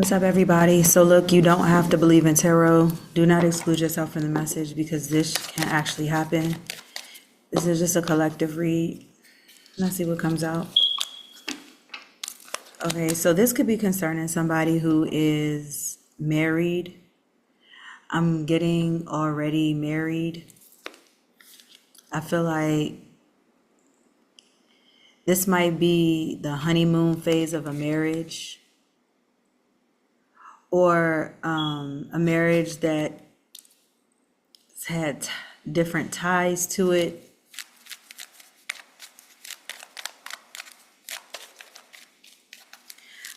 What's up, everybody? So, look, you don't have to believe in tarot. Do not exclude yourself from the message because this can actually happen. This is just a collective read. Let's see what comes out. Okay, so this could be concerning somebody who is married. I'm getting already married. I feel like this might be the honeymoon phase of a marriage, or a marriage that had different ties to it.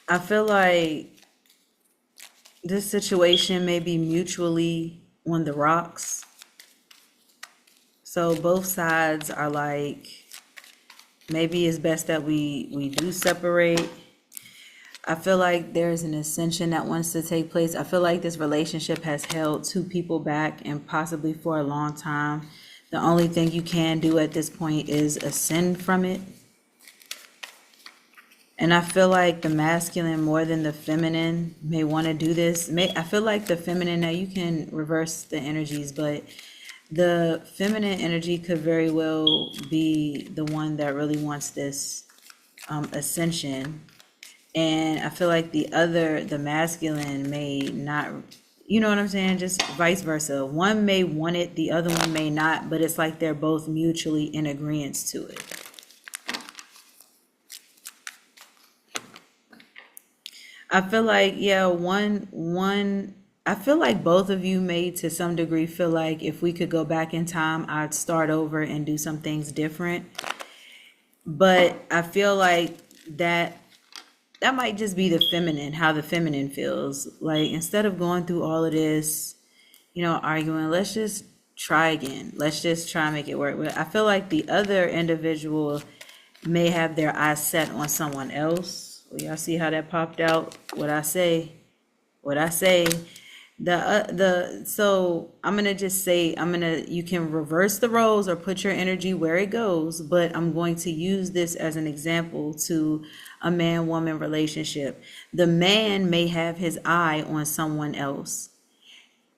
I feel like this situation may be mutually on the rocks. So both sides are like, maybe it's best that we do separate. I feel like there's an ascension that wants to take place. I feel like this relationship has held two people back, and possibly for a long time. The only thing you can do at this point is ascend from it. And I feel like the masculine more than the feminine may want to do this. I feel like the feminine, now you can reverse the energies, but the feminine energy could very well be the one that really wants this ascension. And I feel like the masculine may not, you know what I'm saying? Just vice versa. One may want it, the other one may not, but it's like they're both mutually in agreement to it. I feel like, yeah, I feel like both of you may to some degree feel like if we could go back in time, I'd start over and do some things different. But I feel like that might just be the feminine, how the feminine feels. Like, instead of going through all of this, arguing, let's just try again. Let's just try and make it work. But I feel like the other individual may have their eyes set on someone else. Well, y'all see how that popped out? What I say. So I'm gonna just say, you can reverse the roles or put your energy where it goes, but I'm going to use this as an example to a man-woman relationship. The man may have his eye on someone else,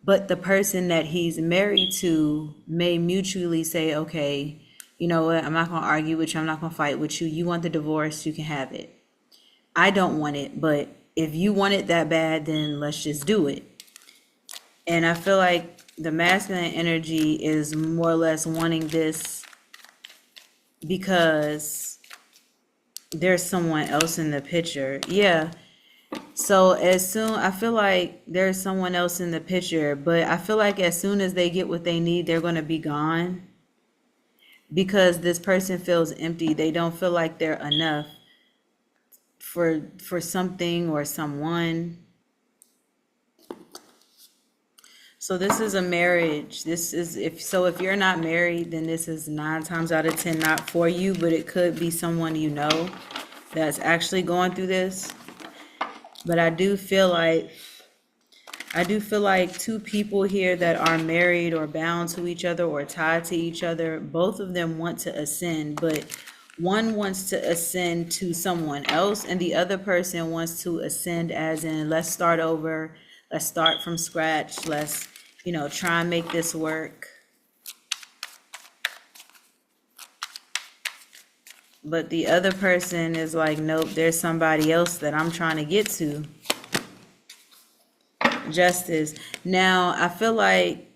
but the person that he's married to may mutually say, okay, you know what, I'm not gonna argue with you, I'm not gonna fight with you. You want the divorce, you can have it. I don't want it, but if you want it that bad, then let's just do it. And I feel like the masculine energy is more or less wanting this because there's someone else in the picture. Yeah. So I feel like there's someone else in the picture, but I feel like as soon as they get what they need, they're going to be gone because this person feels empty. They don't feel like they're enough for something or someone. So this is a marriage. If you're not married, then this is 9 times out of 10 not for you, but it could be someone you know that's actually going through this. But I do feel like two people here that are married or bound to each other or tied to each other, both of them want to ascend, but one wants to ascend to someone else and the other person wants to ascend as in, let's start over, let's start from scratch, let's try and make this work. But the other person is like, nope, there's somebody else that I'm trying to get to. Justice. Now, I feel like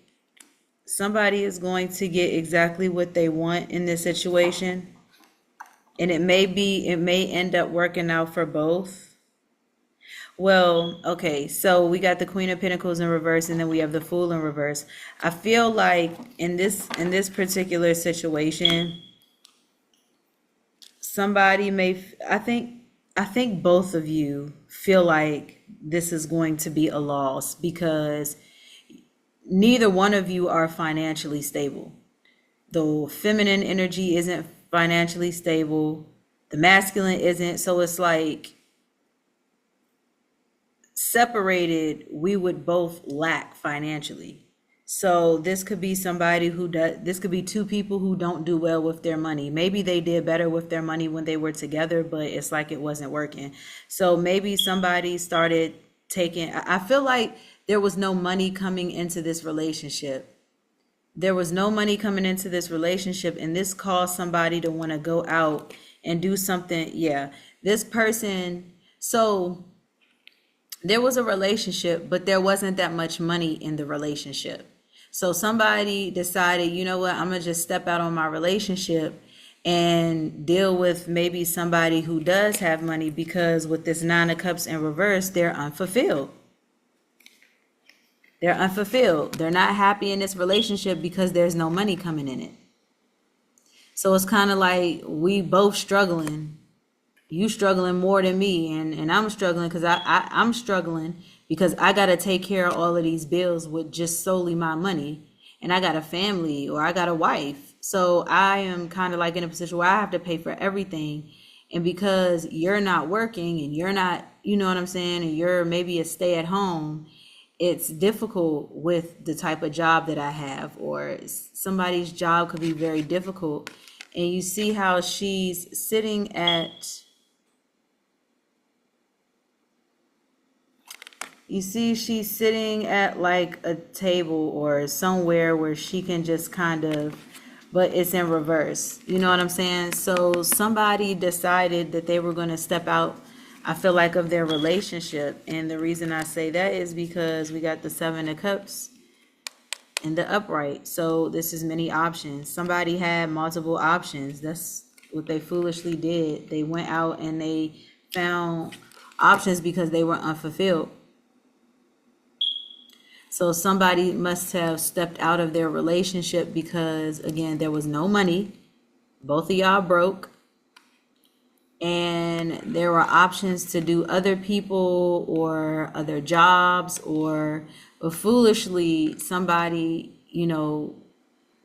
somebody is going to get exactly what they want in this situation. And it may end up working out for both. Well, okay, so we got the Queen of Pentacles in reverse, and then we have the Fool in reverse. I feel like in this particular situation, somebody I think both of you feel like this is going to be a loss because neither one of you are financially stable. The feminine energy isn't financially stable. The masculine isn't. So it's like, separated, we would both lack financially. So this could be this could be two people who don't do well with their money. Maybe they did better with their money when they were together, but it's like it wasn't working. So maybe somebody started taken. I feel like there was no money coming into this relationship. There was no money coming into this relationship, and this caused somebody to want to go out and do something. Yeah, this person. So there was a relationship, but there wasn't that much money in the relationship. So somebody decided, you know what, I'm gonna just step out on my relationship and deal with maybe somebody who does have money, because with this Nine of Cups in reverse, they're unfulfilled. They're unfulfilled. They're not happy in this relationship because there's no money coming in it. So it's kind of like we both struggling. You struggling more than me, and I'm struggling because I'm struggling because I got to take care of all of these bills with just solely my money, and I got a family or I got a wife. So I am kind of like in a position where I have to pay for everything. And because you're not working and you're not, you know what I'm saying, and you're maybe a stay at home, it's difficult with the type of job that I have, or somebody's job could be very difficult. And you see how she's sitting at, you see she's sitting at like a table or somewhere where she can just kind of, but it's in reverse. You know what I'm saying? So somebody decided that they were going to step out, I feel like, of their relationship. And the reason I say that is because we got the Seven of Cups in the upright. So this is many options. Somebody had multiple options. That's what they foolishly did. They went out and they found options because they were unfulfilled. So somebody must have stepped out of their relationship because, again, there was no money. Both of y'all broke. And there were options to do other people or other jobs, but foolishly, somebody,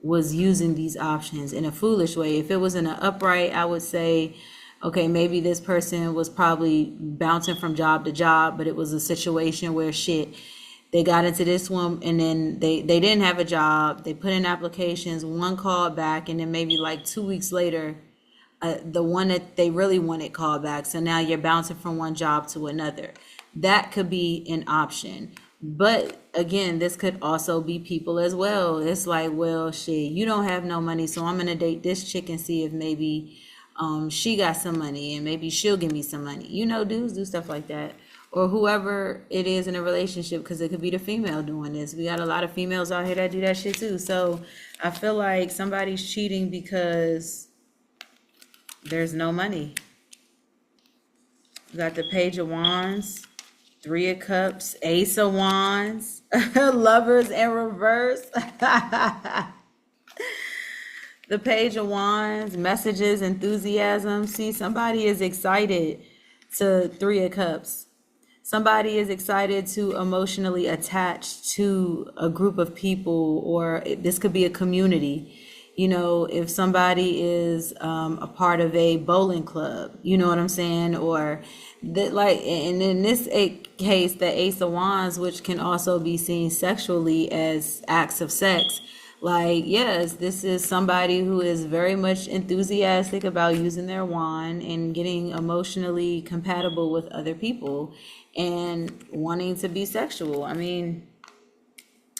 was using these options in a foolish way. If it was in an upright, I would say, okay, maybe this person was probably bouncing from job to job, but it was a situation where they got into this one and then they didn't have a job. They put in applications, one called back, and then maybe like 2 weeks later, the one that they really wanted called back. So now you're bouncing from one job to another. That could be an option. But again, this could also be people as well. It's like, well, you don't have no money, so I'm going to date this chick and see if maybe she got some money and maybe she'll give me some money. Dudes do stuff like that. Or whoever it is in a relationship, because it could be the female doing this. We got a lot of females out here that do that shit too. So I feel like somebody's cheating because there's no money. We got the Page of Wands, Three of Cups, Ace of Wands, Lovers in reverse. The Page of Wands, messages, enthusiasm. See, somebody is excited to Three of Cups. Somebody is excited to emotionally attach to a group of people, or this could be a community. If somebody is a part of a bowling club, you know what I'm saying? Or that, like, and in this case, the Ace of Wands, which can also be seen sexually as acts of sex. Like, yes, this is somebody who is very much enthusiastic about using their wand and getting emotionally compatible with other people and wanting to be sexual. I mean,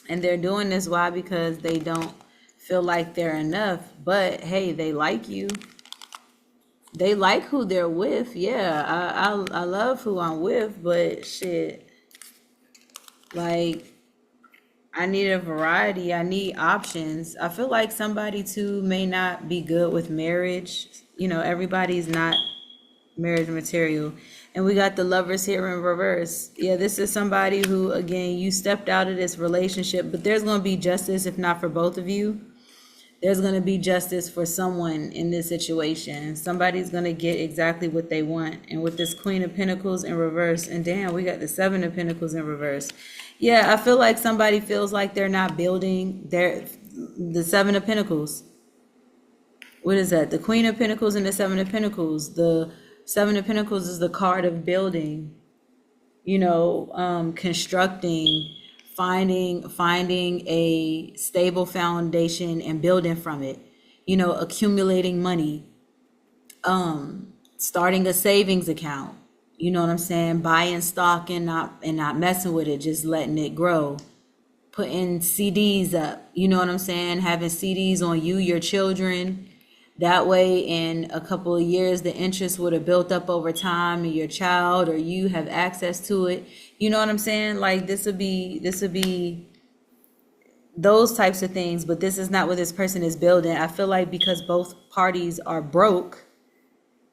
and they're doing this, why? Because they don't feel like they're enough. But hey, they like you. They like who they're with. Yeah, I love who I'm with, but like, I need a variety. I need options. I feel like somebody too may not be good with marriage. Everybody's not marriage material. And we got the Lovers here in reverse. Yeah, this is somebody who, again, you stepped out of this relationship, but there's going to be justice, if not for both of you. There's going to be justice for someone in this situation. Somebody's going to get exactly what they want. And with this Queen of Pentacles in reverse, and damn, we got the Seven of Pentacles in reverse. Yeah, I feel like somebody feels like they're not building the Seven of Pentacles. What is that? The Queen of Pentacles and the Seven of Pentacles. The Seven of Pentacles is the card of building, constructing, finding a stable foundation and building from it, accumulating money, starting a savings account, You know what I'm saying? Buying stock and not messing with it, just letting it grow. Putting CDs up, you know what I'm saying? Having CDs on you, your children. That way, in a couple of years, the interest would have built up over time, and your child or you have access to it. You know what I'm saying? Like this would be those types of things, but this is not what this person is building. I feel like because both parties are broke,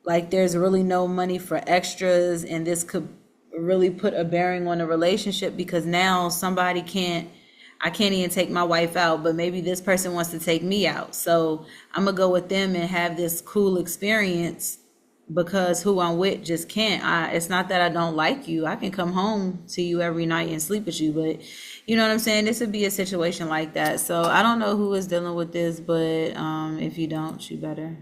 like there's really no money for extras, and this could really put a bearing on the relationship because now somebody can't, I can't even take my wife out, but maybe this person wants to take me out. So I'm gonna go with them and have this cool experience because who I'm with just can't. It's not that I don't like you. I can come home to you every night and sleep with you, but you know what I'm saying? This would be a situation like that. So I don't know who is dealing with this, but if you don't, you better.